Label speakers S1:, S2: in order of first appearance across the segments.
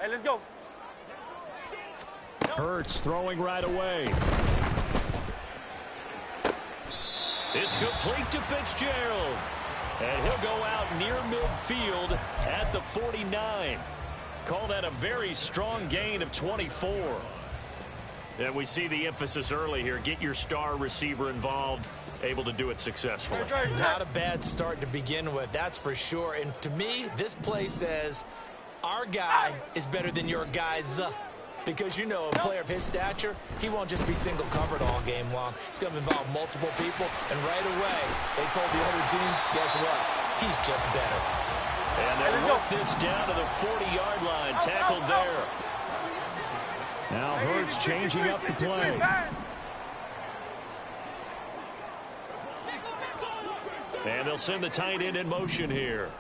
S1: Hey, let's go.
S2: Hurts throwing right away. It's complete to Fitzgerald. And he'll go out near midfield at the 49. Call that a very strong gain of 24. And we see the emphasis early here. Get your star receiver involved. Able to do it successfully.
S3: Not a bad start to begin with, that's for sure. And to me, this play says our guy is better than your guy's. Because, you know, a player of his stature, he won't just be single covered all game long. It's going to involve multiple people. And right away, they told the other team, guess what? He's just better.
S2: And they work this down to the 40-yard line. Tackled there. Now Hurts changing up the play. And they'll send the tight end in motion here.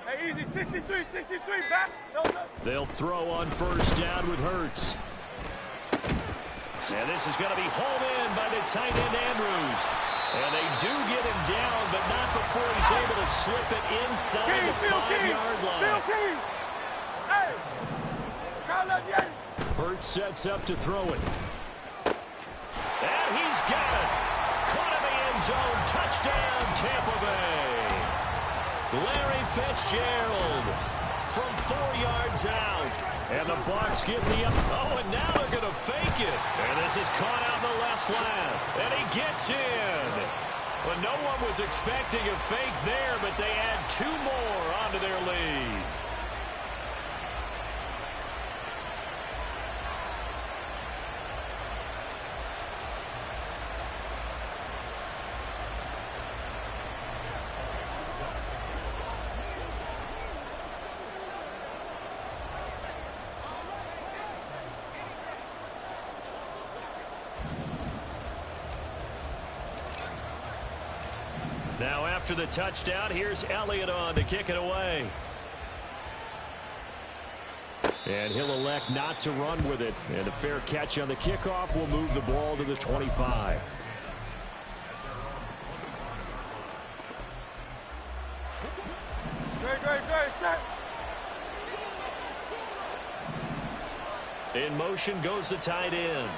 S1: Hey, easy, 63, back. No.
S2: They'll throw on first down with Hurts. And this is going to be hauled in by the tight end Andrews. And they do get him down, but not before he's able to slip it inside the 5-yard line.
S1: Hey,
S2: Hurts sets up to throw it. And he's got it. Caught in the end zone. Touchdown, Tampa Bay. Larry Fitzgerald from 4 yards out. And the Bucs get the up. Oh, and now they're going to fake it. And this is caught out in the left flat. And he gets in. But no one was expecting a fake there, but they add 2 more onto their lead. Now after the touchdown, here's Elliott on to kick it away. And he'll elect not to run with it. And a fair catch on the kickoff will move the ball to the 25. In motion goes the tight end.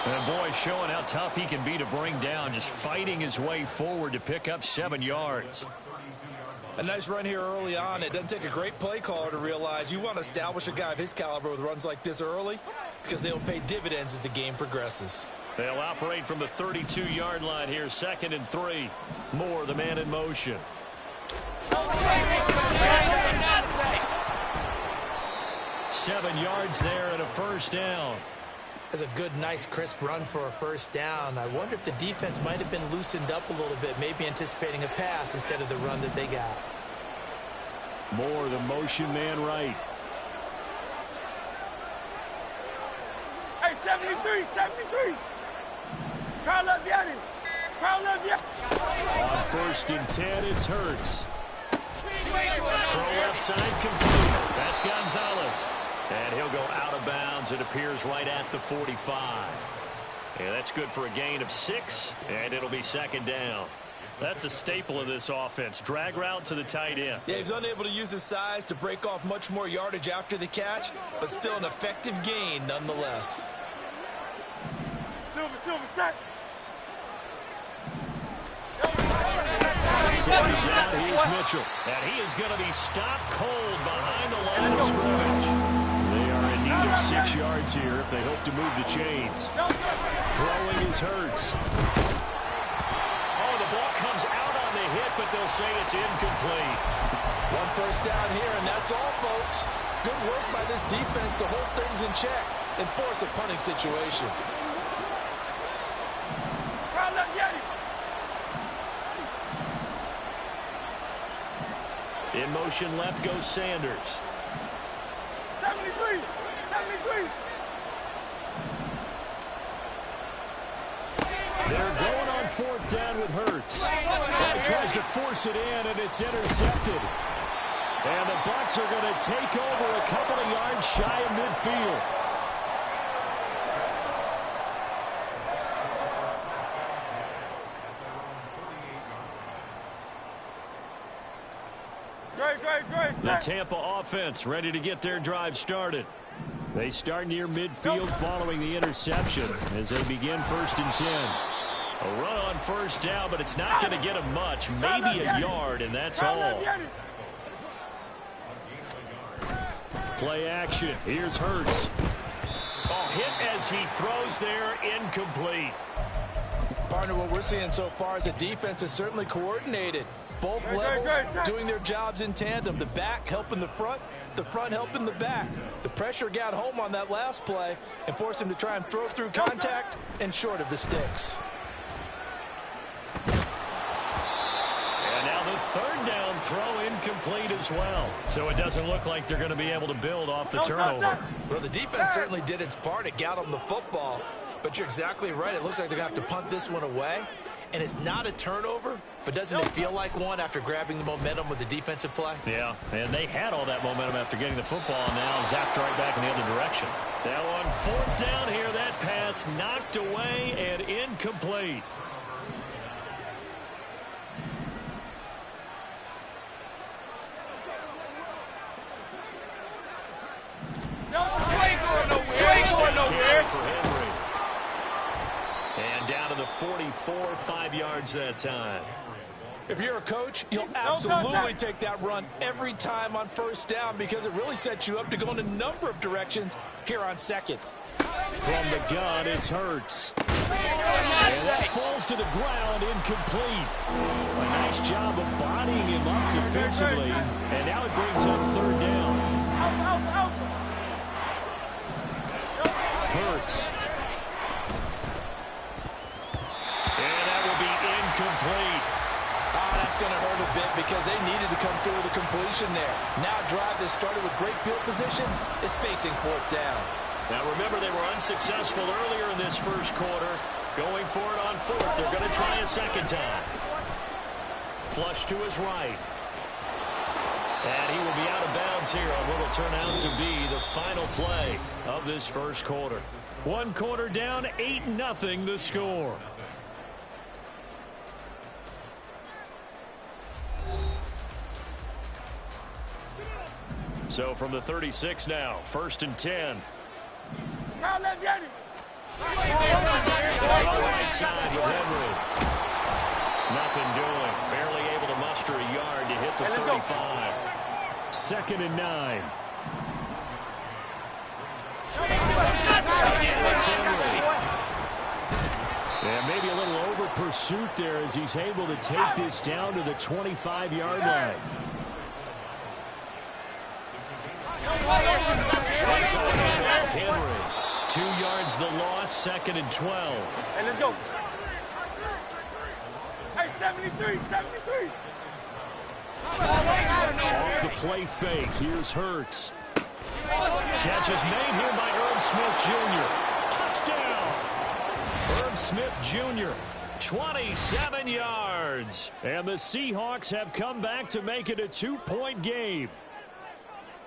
S2: And boy, showing how tough he can be to bring down, just fighting his way forward to pick up 7 yards.
S3: A nice run here early on. It doesn't take a great play caller to realize you want to establish a guy of his caliber with runs like this early because they'll pay dividends as the game progresses.
S2: They'll operate from the 32-yard line here, 2nd and 3. Moore, the man in motion. 7 yards there and a first down.
S3: That's a good, nice, crisp run for a first down. I wonder if the defense might have been loosened up a little bit, maybe anticipating a pass instead of the run that they got.
S2: Moore, the motion man right.
S1: Hey, 73. Carl Leviani.
S2: On 1st and 10, it's Hurts. Throw left side complete. That's Gonzalez. And he'll go out of bounds. It appears right at the 45. And that's good for a gain of 6, and it'll be 2nd down. That's a staple of this offense. Drag route to the tight end.
S3: Yeah, he's unable to use his size to break off much more yardage after the catch, but still an effective gain nonetheless.
S1: Silver, set.
S2: Second down, here's Mitchell. And he is going to be stopped cold behind the line of scrimmage. They are in need of 6 yards here if they hope to move the chains. Throwing is Hurts. Oh, the ball comes out on the hit, but they'll say it's incomplete.
S3: 1 first down here, and that's all, folks. Good work by this defense to hold things in check and force a punting situation.
S2: In motion left goes Sanders.
S1: 73.
S2: They're going on 4th down with Hurts. He tries to force it in, and it's intercepted. And the Bucs are going to take over a couple of yards shy of midfield. The Tampa offense ready to get their drive started. They start near midfield following the interception as they begin 1st and 10. A run on 1st down, but it's not going to get them much, maybe a yard, and that's all. Play action. Here's Hurts. Oh, hit as he throws there, incomplete.
S3: Partner, what we're seeing so far is the defense is certainly coordinated. Both levels doing their jobs in tandem. The back helping the front helping the back. The pressure got home on that last play and forced him to try and throw through contact and short of the sticks.
S2: And now the 3rd down throw incomplete as well. So it doesn't look like they're going to be able to build off the turnover.
S3: Well, the defense certainly did its part. It got them the football. But you're exactly right. It looks like they're going to have to punt this one away. And it's not a turnover, but doesn't it feel like one after grabbing the momentum with the defensive play?
S2: Yeah, and they had all that momentum after getting the football, and now zapped right back in the other direction. Now on 4th down here, that pass knocked away and incomplete. For Henry. And down to the 44, 5 yards that time.
S3: If you're a coach, you'll absolutely take that run every time on 1st down because it really sets you up to go in a number of directions here on 2nd.
S2: From the gun, it's Hurts. And that falls to the ground, incomplete. A nice job of bodying him up defensively. And now it brings up 3rd down. Hurts. And that will be incomplete.
S3: That's going to hurt a bit because they needed to come through with a completion there. Now a drive that started with great field position is facing 4th down.
S2: Now remember, they were unsuccessful earlier in this 1st quarter. Going for it on 4th. They're going to try a 2nd time. Flush to his right. And he will be out of bounds here on what will turn out to be the final play of this 1st quarter. 1 quarter down, 8-0 the score. So from the 36 now, 1st and 10.
S1: Now let's get it.
S2: On the right side with Henry. Nothing doing. Barely able to muster a yard to hit the 35. 2nd and 9. That's Henry. And maybe a little over pursuit there as he's able to take this down to the 25-yard line. Henry. 2 yards the loss, 2nd and 12.
S1: Hey, let's go. Hey, 73, 73.
S2: Off the play fake. Here's Hurts. Catch is made here by Herb Smith Jr. Touchdown. Herb Smith Jr. 27 yards. And the Seahawks have come back to make it a 2-point game.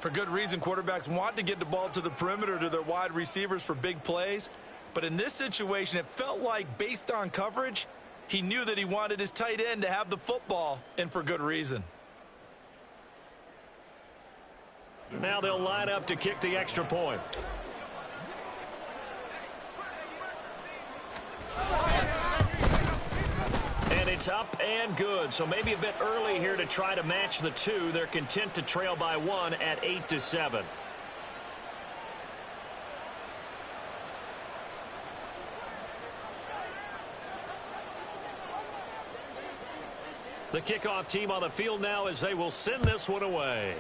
S3: For good reason, quarterbacks want to get the ball to the perimeter to their wide receivers for big plays. But in this situation, it felt like based on coverage, he knew that he wanted his tight end to have the football, and for good reason.
S2: Now they'll line up to kick the extra point. And it's up and good. So maybe a bit early here to try to match the 2. They're content to trail by 1 at 8-7. The kickoff team on the field now as they will send this one away.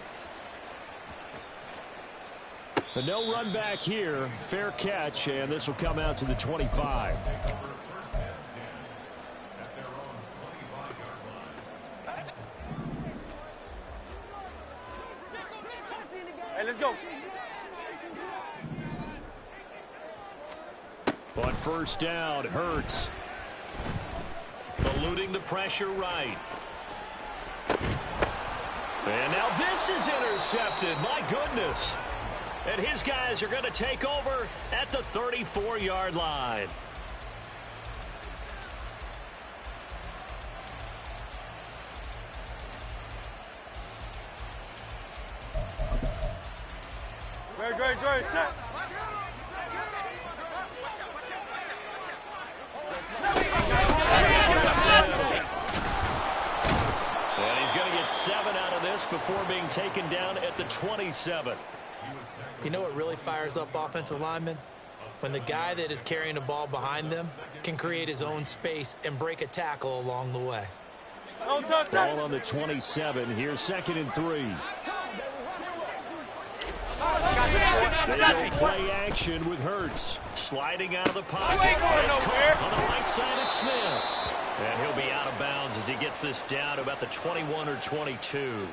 S2: But no run back here. Fair catch, and this will come out to the 25.
S1: Hey, let's go.
S2: On 1st down, Hurts. Eluding the pressure right. And now this is intercepted. My goodness. And his guys are going to take over at the 34-yard line.
S1: Dre, set.
S2: And he's going to get 7 out of this before being taken down at the 27.
S3: You know what really fires up offensive linemen? When the guy that is carrying the ball behind them can create his own space and break a tackle along the way.
S2: Ball on the 27. Here's 2nd and 3. They play action with Hurts. Sliding out of the pocket. It's caught on the right side at Smith. And he'll be out of bounds as he gets this down to about the 21 or 22.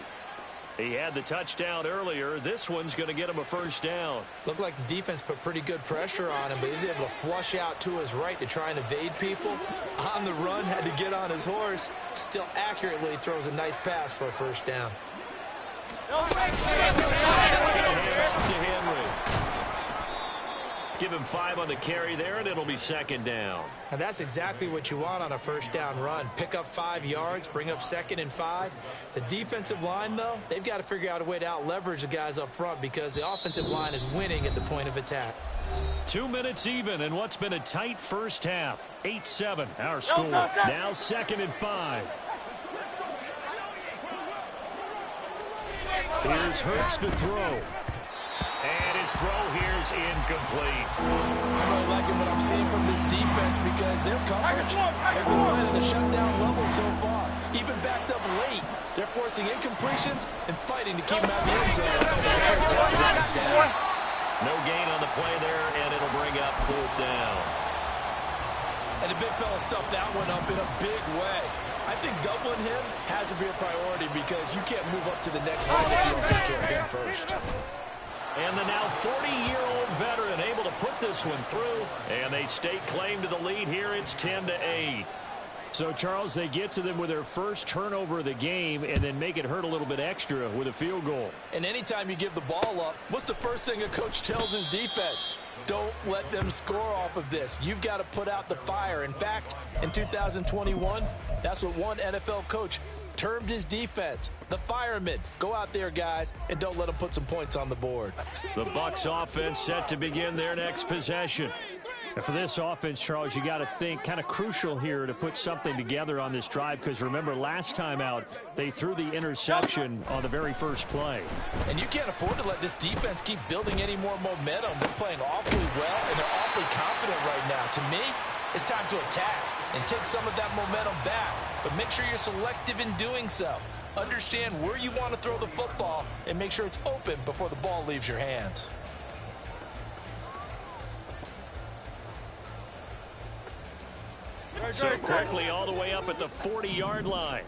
S2: He had the touchdown earlier. This one's going to get him a first down.
S3: Looked like the defense put pretty good pressure on him, but he's able to flush out to his right to try and evade people. On the run, had to get on his horse. Still accurately throws a nice pass for a first down.
S2: Give him 5 on the carry there, and it'll be 2nd down.
S3: And that's exactly what you want on a first down run. Pick up 5 yards, bring up 2nd and 5. The defensive line, though, they've got to figure out a way to out-leverage the guys up front because the offensive line is winning at the point of attack.
S2: 2 minutes even in what's been a tight first half. 8-7, our score. Now 2nd and 5. Here's Hurts to throw. And his throw here is incomplete.
S3: I'm really liking what I'm seeing from this defense because their coverage has been playing at a shutdown level so far. Even backed up late, they're forcing incompletions and fighting to keep them out of the end zone.
S2: No gain on the play there, and it'll bring up 4th down.
S3: And the big fella stuffed that one up in a big way. I think doubling him has to be a priority because you can't move up to the next level if you don't take care of him first.
S2: And the now 40-year-old veteran able to put this one through, and they stake claim to the lead here. It's 10-8. So, Charles, they get to them with their first turnover of the game and then make it hurt a little bit extra with a field goal.
S3: And anytime you give the ball up, what's the first thing a coach tells his defense? Don't let them score off of this. You've got to put out the fire. In fact, in 2021, that's what one NFL coach termed his defense, the firemen. Go out there, guys, and don't let them put some points on the board.
S2: The Bucs offense set to begin their next possession. And for this offense, Charles, you got to think kind of crucial here to put something together on this drive because remember last time out they threw the interception on the very first play.
S3: And you can't afford to let this defense keep building any more momentum. They're playing awfully well and they're awfully confident right now. To me, it's time to attack and take some of that momentum back. But make sure you're selective in doing so. Understand where you want to throw the football and make sure it's open before the ball leaves your hands.
S2: So quickly all the way up at the 40-yard line.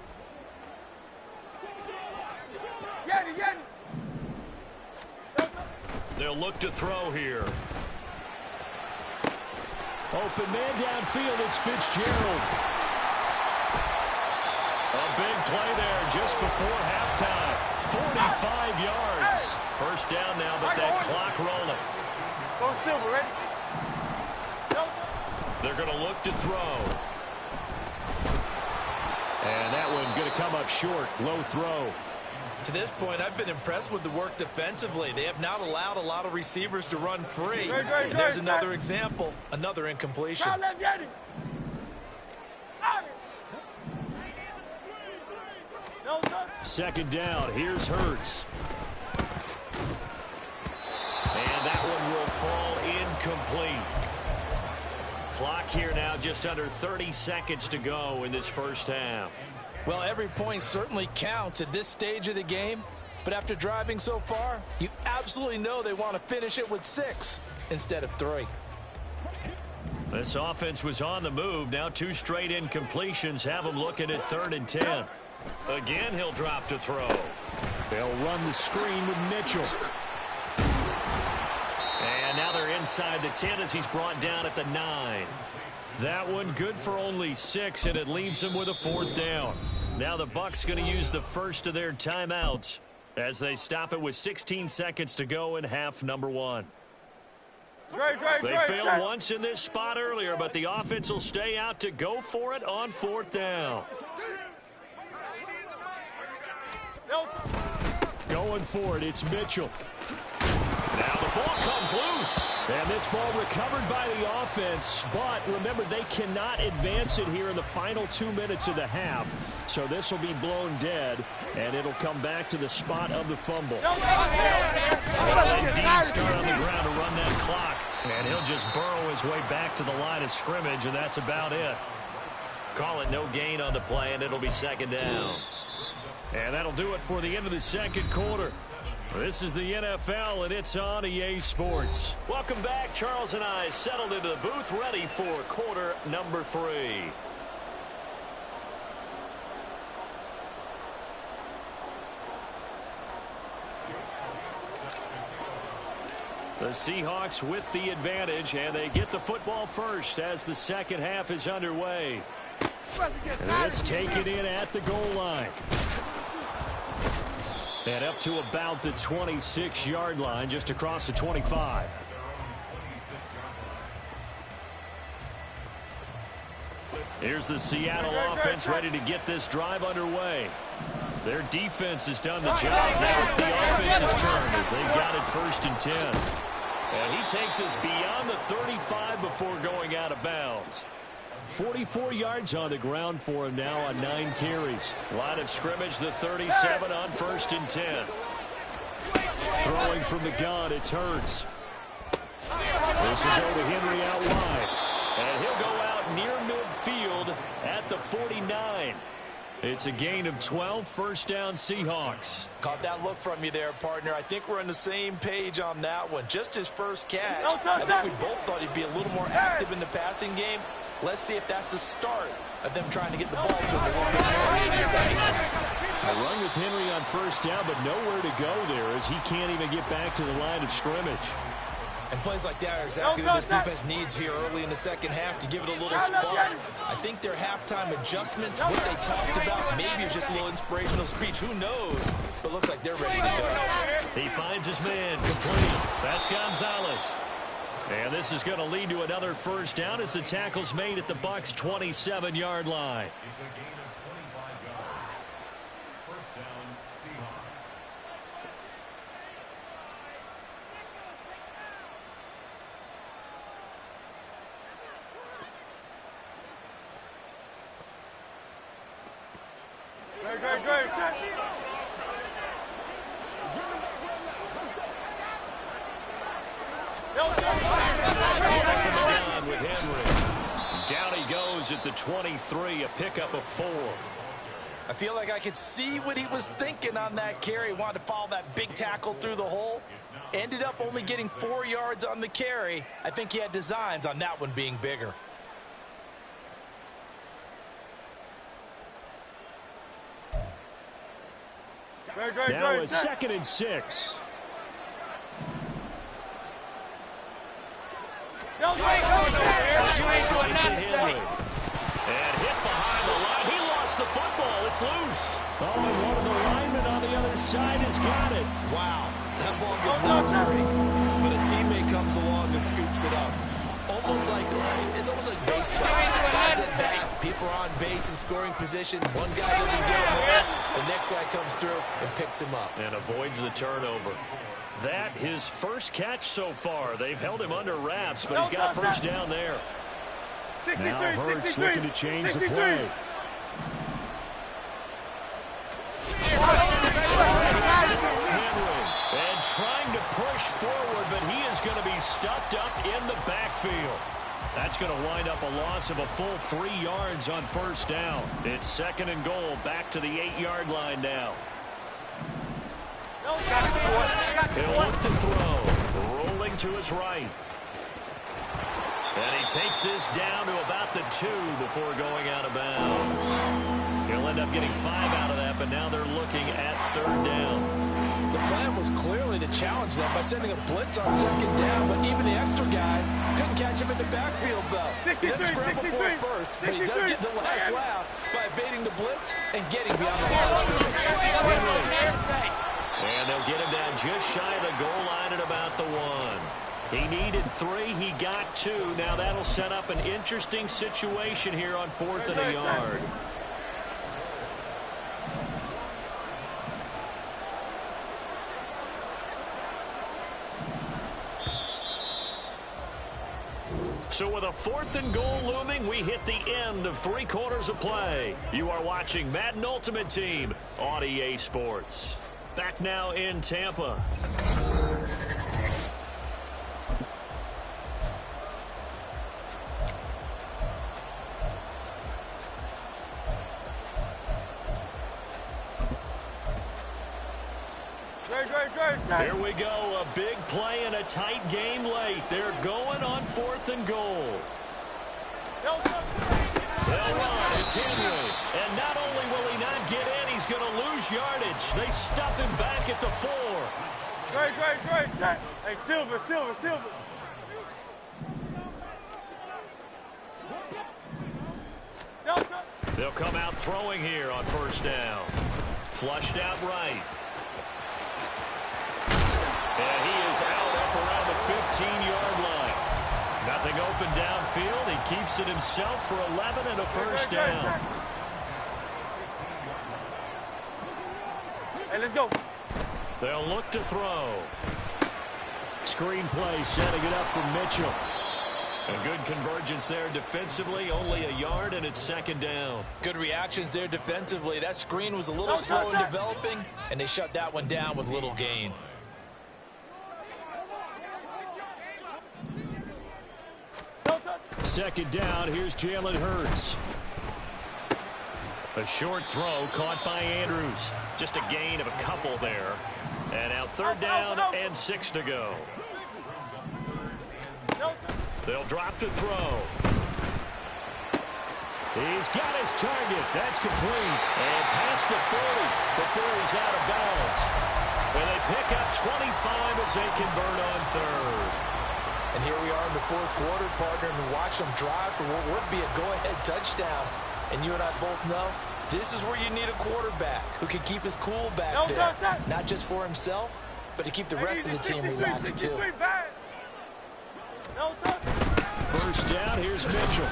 S2: They'll look to throw here. Open man downfield, it's Fitzgerald. A big play there just before halftime. 45 yards. First down now, but that clock rolling.
S1: Go Silver, ready?
S2: They're going to look to throw. And that one going to come up short. Low throw.
S3: To this point, I've been impressed with the work defensively. They have not allowed a lot of receivers to run free. And there's another example, another incompletion.
S2: Second down. Here's Hurts. And that one will fall incomplete. Clock here now, just under 30 seconds to go in this first half.
S3: Well, every point certainly counts at this stage of the game. But after driving so far, you absolutely know they want to finish it with 6 instead of 3.
S2: This offense was on the move. Now 2 straight incompletions have them looking at 3rd and 10. Again, he'll drop to throw. They'll run the screen with Mitchell. And now they're inside the 10 as he's brought down at the 9. That one good for only 6, and it leaves them with a 4th down. Now the Bucs going to use the first of their timeouts as they stop it with 16 seconds to go in half number 1. They failed once in this spot earlier, but the offense will stay out to go for it on 4th down. Going for it, it's Mitchell. Now the ball comes loose.
S4: And this ball recovered by the offense, but remember, they cannot advance it here in the final 2 minutes of the half. So this will be blown dead, and it'll come back to the spot of the fumble.
S2: Well, indeed, start on the ground to run that clock. And he'll just burrow his way back to the line of scrimmage, and that's about it. Call it no gain on the play, and it'll be second down.
S4: And that'll do it for the end of the second quarter. This is the NFL, and it's on EA Sports.
S2: Welcome back. Charles and I settled into the booth, ready for quarter number 3.
S4: The Seahawks with the advantage, and they get the football first as the second half is underway. This taken in at the goal line. And up to about the 26-yard line, just across the 25. Here's the Seattle offense ready to get this drive underway. Their defense has done the job. Now it's the offense's turn as they've got it 1st and 10. And he takes us beyond the 35 before going out of bounds. 44 yards on the ground for him now on 9 carries. Line of scrimmage, the 37 on 1st and 10. Throwing from the gun, it's Hurts. This will go to Henry out wide. And he'll go out near midfield at the 49. It's a gain of 12, first down Seahawks.
S3: Caught that look from you there, partner. I think we're on the same page on that one. Just his first catch. I think we both thought he'd be a little more active in the passing game. Let's see if that's the start of them trying to get the ball to him a little bit more in the second half.
S4: A run with Henry on first down, but nowhere to go there as he can't even get back to the line of scrimmage.
S3: And plays like that are exactly what this defense needs here early in the second half to give it a little spark. I think their halftime adjustment, what they talked about, maybe it's just a little inspirational speech. Who knows? But looks like they're ready to go.
S4: He finds his man complete. That's Gonzalez. And this is going to lead to another first down as the tackle's made at the Bucs' 27-yard line. With Henry. Down he goes at the 23, a pickup of 4.
S3: I feel like I could see what he was thinking on that carry. Wanted to follow that big tackle through the hole. Ended up only getting 4 yards on the carry. I think he had designs on that one being bigger.
S4: Now it's 2nd and 6. Right to Henry. And hit behind the line. He lost the football. It's loose. Oh, and one of the linemen on the other side has got it.
S3: Wow, that ball gets knocked free, but a teammate comes along and scoops it up. It's almost like baseball. Guys at bat, people are on base in scoring position. One guy doesn't get him home. The next guy comes through and picks him up.
S4: And avoids the turnover. That his first catch so far. They've held him under wraps, but he's got first down there. Now Hurts looking to change the play. And trying to push forward, but he is going to be stuffed up in the backfield. That's going to wind up a loss of a full 3 yards on first down. It's 2nd and goal, back to the 8-yard line now. He'll look to throw, rolling to his right. And he takes this down to about the 2 before going out of bounds. He'll end up getting 5 out of that, but now they're looking at 3rd down.
S5: The plan was clearly to challenge them by sending a blitz on 2nd down, but even the extra guys couldn't catch him in the backfield, though. He didn't scramble for it first, but he does get the last laugh by evading the blitz and getting beyond the line of scrimmage.
S4: And they'll get him down just shy of the goal line at about the 1. He needed 3. He got 2. Now that'll set up an interesting situation here on 4th and a yard.
S2: So with a 4th and goal looming, we hit the end of 3 quarters of play. You are watching Madden Ultimate Team on EA Sports. Back now in Tampa. Here we go, a big play and a tight game late. They're going on 4th and goal. They'll run, it's Henry. And not only will he not get in, he's going to lose yardage. They stuff him back at the 4.
S1: Great. Hey, Silver.
S2: They'll come out throwing here on 1st down. Flushed out right. And he is out up around the 15-yard line. Nothing open downfield. He keeps it himself for 11 and a 1st down.
S1: Hey, let's go.
S2: They'll look to throw. Screen play setting it up for Mitchell. A good convergence there defensively. Only a yard and it's 2nd down.
S3: Good reactions there defensively. That screen was a little slow in developing, and they shut that one down with little gain.
S2: Second down, here's Jalen Hurts. A short throw caught by Andrews. Just a gain of a couple there. And now 3rd down and 6 to go. They'll drop to throw. He's got his target. That's complete. And past the 40 before he's out of bounds. And they pick up 25 as they convert on 3rd.
S3: And here we are in the 4th quarter, partner, and watch them drive for what would be a go-ahead touchdown. And you and I both know this is where you need a quarterback who can keep his cool back there. Not just for himself, but to keep the rest of the team relaxed, too.
S2: 1st down, here's Mitchell.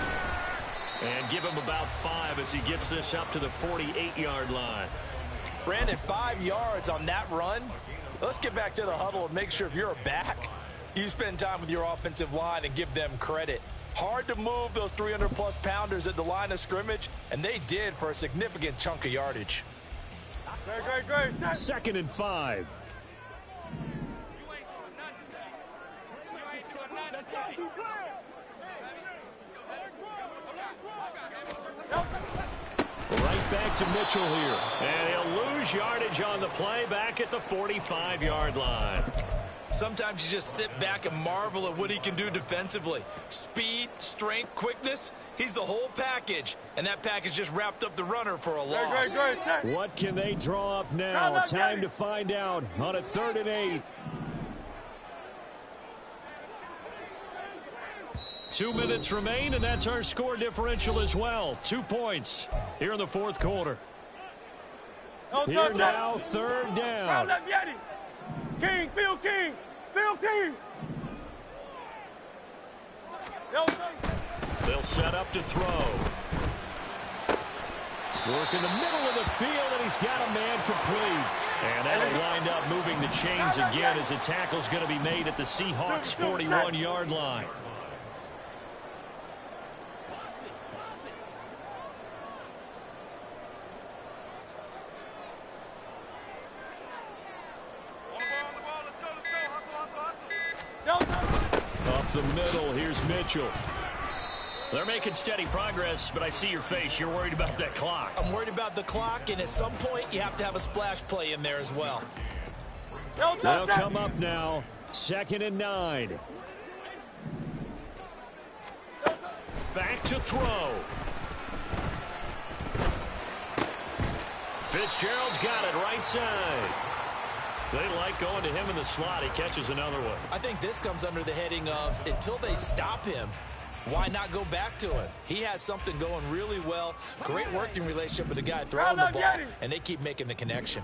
S2: And give him about 5 as he gets this up to the 48-yard line.
S3: Brandon, 5 yards on that run. Let's get back to the huddle and make sure if you're a back, you spend time with your offensive line and give them credit. Hard to move those 300-plus pounders at the line of scrimmage, and they did for a significant chunk of yardage.
S1: Great.
S2: 2nd and 5. Right back to Mitchell here. And he'll lose yardage on the play back at the 45-yard line.
S3: Sometimes you just sit back and marvel at what he can do defensively. Speed, strength, quickness, he's the whole package. And that package just wrapped up the runner for a loss.
S2: What can they draw up now? Time to find out on a 3rd and 8. 2 minutes remain, and that's our score differential as well. 2 points here in the 4th quarter. Here now, 3rd down.
S1: Phil King.
S2: They'll set up to throw. Work in the middle of the field, and he's got a man complete. And that'll wind up moving the chains again as the tackle's going to be made at the Seahawks' 41-yard line. Up the middle, here's Mitchell. They're making steady progress, but I see your face. You're worried about that clock.
S3: I'm worried about the clock, and at some point, you have to have a splash play in there as well.
S2: They'll come up now. 2nd and 9. Back to throw. Fitzgerald's got it right side. They like going to him in the slot. He catches another one.
S3: I think this comes under the heading of until they stop him, why not go back to him? He has something going really well. Great working relationship with the guy throwing the ball, and they keep making the connection.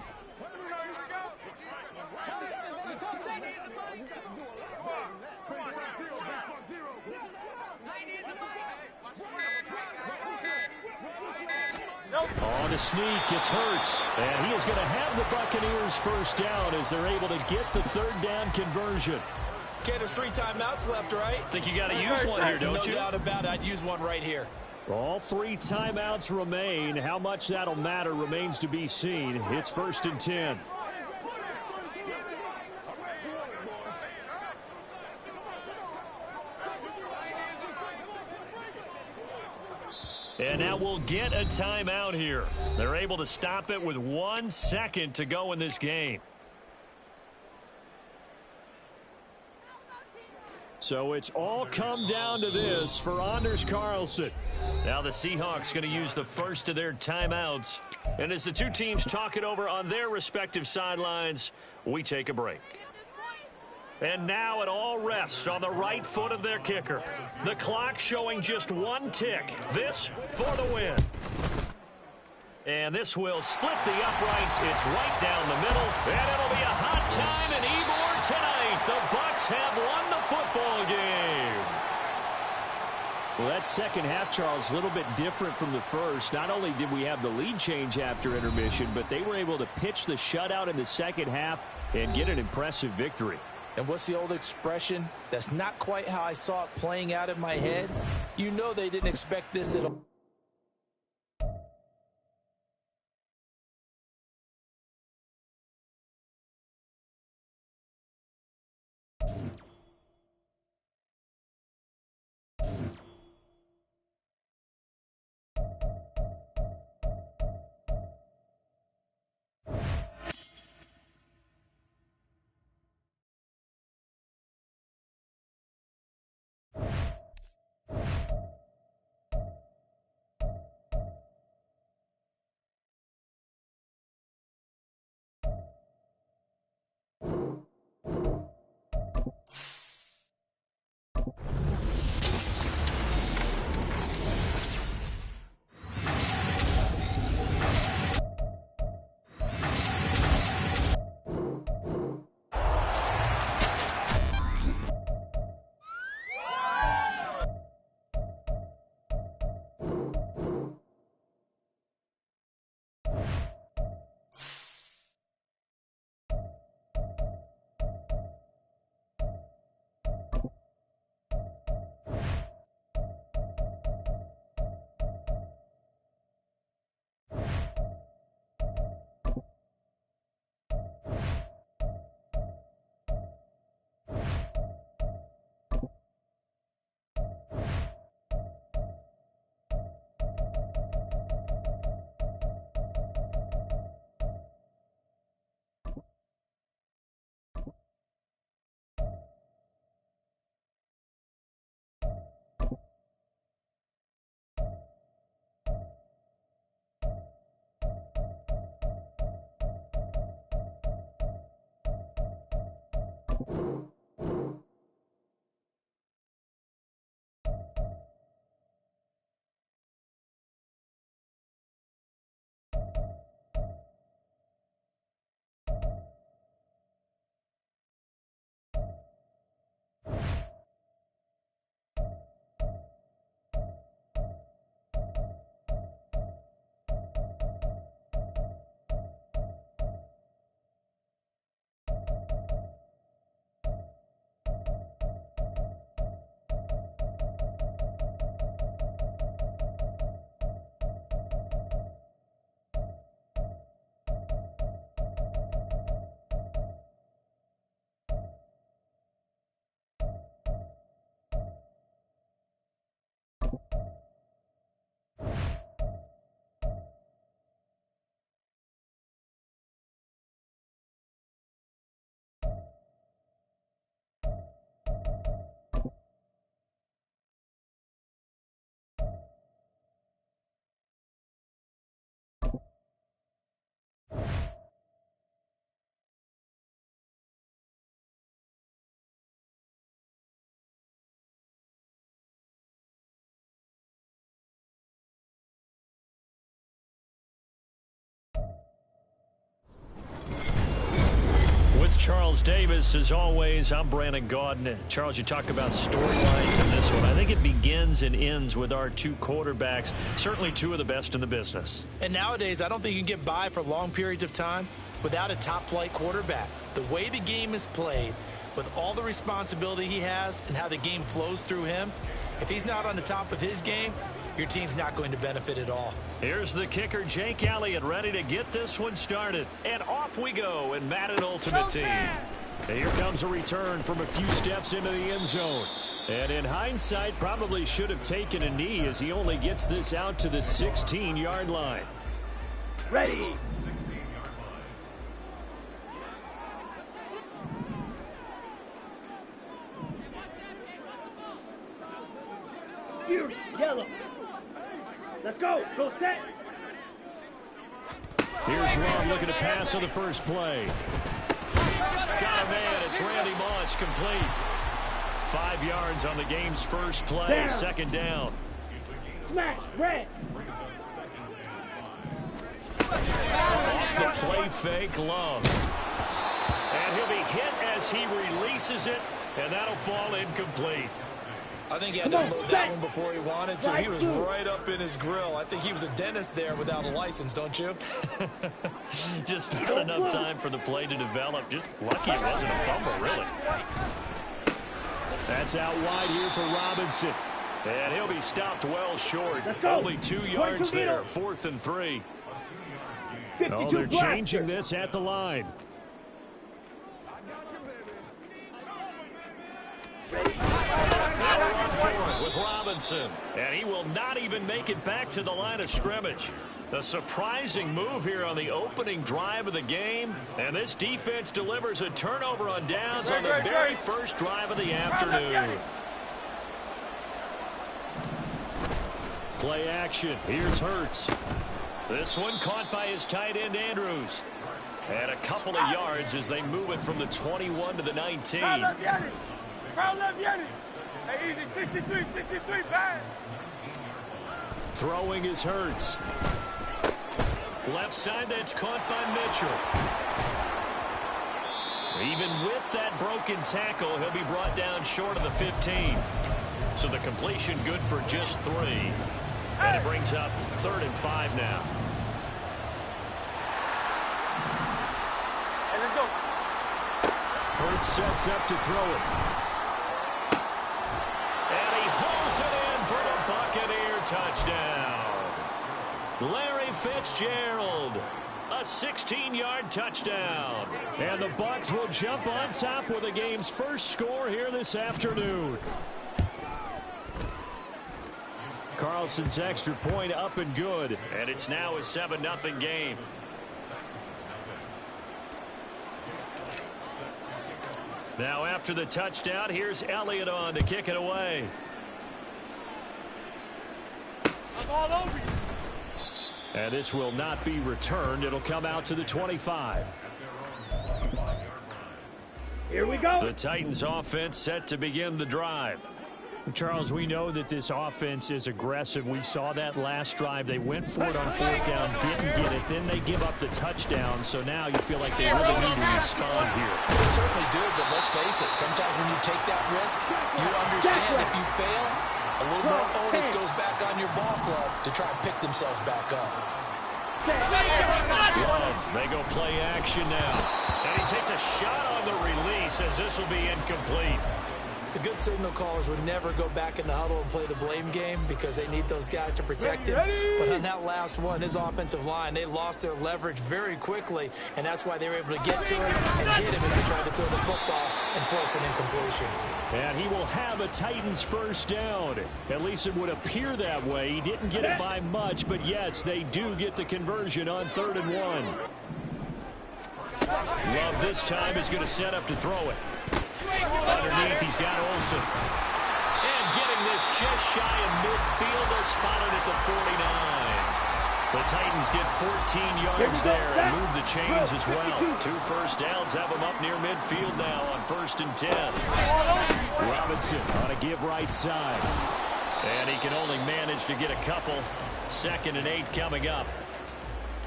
S2: On a sneak, it's Hurts. And he is going to have the Buccaneers 1st down as they're able to get the 3rd down conversion.
S3: Okay, there's 3 timeouts left, right?
S4: Think you got to use one here, don't you?
S3: No doubt about it. I'd use one right here.
S4: All 3 timeouts remain. How much that'll matter remains to be seen. It's 1st and 10. And now we'll get a timeout here. They're able to stop it with 1 second to go in this game. So it's all come down to this for Anders Carlson. Now the Seahawks going to use the first of their timeouts. And as the 2 teams talk it over on their respective sidelines, we take a break. And now it all rests on the right foot of their kicker. The clock showing just 1 tick. This for the win. And this will split the uprights. It's right down the middle. And it'll be a hot time in Ybor tonight. The Bucs have won the football game. Well, that second half, Charles, a little bit different from the first. Not only did we have the lead change after intermission, but they were able to pitch the shutout in the second half and get an impressive victory.
S5: And what's the old expression? That's not quite how I saw it playing out in my head. You know they didn't expect this at all.
S4: Charles Davis, as always, I'm Brandon Gaudin. Charles, you talk about storylines in this one. I think it begins and ends with our 2 quarterbacks, certainly 2 of the best in the business.
S3: And nowadays, I don't think you can get by for long periods of time without a top-flight quarterback. The way the game is played, with all the responsibility he has and how the game flows through him, if he's not on the top of his game, your team's not going to benefit at all.
S4: Here's the kicker, Jake Elliott, ready to get this one started. And off we go in Madden Ultimate Team. Here comes a return from a few steps into the end zone. And in hindsight, probably should have taken a knee as he only gets this out to the 16-yard line.
S1: Ready. Yellow. Let's go. Go set.
S4: Here's Rob looking to pass on the first play. Got a man. It's Randy Moss, complete. 5 yards on the game's first play.
S1: Down.
S4: Second down.
S1: Smash. Red.
S4: Off the play fake, Love. And he'll be hit as he releases it, and that'll fall incomplete.
S3: I think he had to load that one before he wanted to. He was right up in his grill. I think he was a dentist there without a license, don't you?
S4: Just not enough time for the play to develop. Just lucky it wasn't a fumble, really. That's out wide here for Robinson. And he'll be stopped well short. Only 2 yards there, 4th and 3. Oh, they're changing this at the line. With Robinson, and he will not even make it back to the line of scrimmage. A surprising move here on the opening drive of the game, and this defense delivers a turnover on downs on the very first drive of the afternoon. Play action. Here's Hurts. This one caught by his tight end Andrews. And a couple of yards as they move it from the 21 to the 19.
S1: Hey, easy, 63, pass.
S4: Throwing is Hurts. Left side, that's caught by Mitchell. Even with that broken tackle, he'll be brought down short of the 15. So the completion good for just 3. And it brings up 3rd and 5 now.
S1: Hey, let's go.
S4: Hurts sets up to throw it. And he hauls it in for the Buccaneer touchdown. Larry Fitzgerald, a 16-yard touchdown. And the Bucs will jump on top with the game's first score here this afternoon. Carlson's extra point up and good. And it's now a 7-0 game. Now after the touchdown, here's Elliott on to kick it away.
S1: I'm all over you.
S4: And this will not be returned. It'll come out to the 25.
S1: Here we go.
S4: The Titans offense set to begin the drive.
S2: Charles, we know that this offense is aggressive. We saw that last drive. They went for it on 4th down, didn't get it. Then they give up the touchdown. So now you feel like they really need to respond here.
S3: They certainly do, but let's face it. Sometimes when you take that risk, you understand if you fail, a little more onus goes back on your ball club to try and pick themselves back up.
S4: Love, they go play action now. And he takes a shot on the release as this will be incomplete.
S3: The good signal callers would never go back in the huddle and play the blame game because they need those guys to protect him. But on that last one, his offensive line, they lost their leverage very quickly, and that's why they were able to get to him and hit him as he tried to throw the football and force an incompletion.
S4: And he will have a Titans first down. At least it would appear that way. He didn't get it by much, but yes, they do get the conversion on 3rd and 1. Love this time is going to set up to throw it. Underneath, he's got Olsen. And getting this just shy of midfield, they'll spot it at the 49. The Titans get 14 yards there and move the chains as well. 2 first downs have them up near midfield now on 1st and 10. Robinson on a give right side. And he can only manage to get a couple. 2nd and 8 coming up.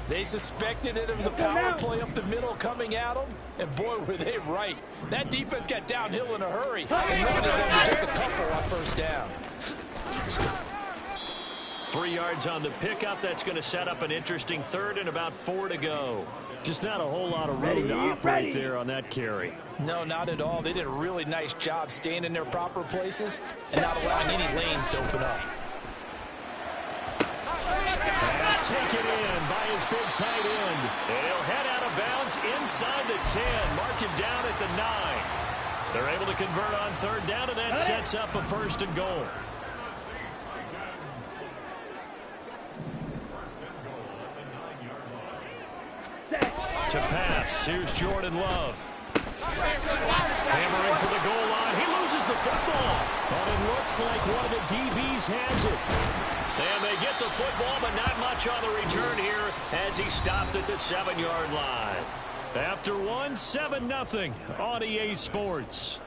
S3: They suspected it was a power play up the middle coming at them, and boy, were they right. That defense got downhill in a hurry and limited them to just a couple on 1st down.
S2: 3 yards on the pickup. That's going to set up an interesting third and about 4 to go.
S4: Just not a whole lot of room to operate there on that carry.
S3: No, not at all. They did a really nice job staying in their proper places and not allowing any lanes to open up.
S2: Pass taken in by his big tight end. And he'll head out of bounds inside the 10. Mark him down at the 9. They're able to convert on third down, and that sets up a 1st and goal. To pass, here's Jordan Love. Hammering for the goal line. He loses the football. But it looks like one of the DBs has it. And they get the football, but not much on the return here as he stopped at the 7-yard line. After one, 7-0 on EA Sports.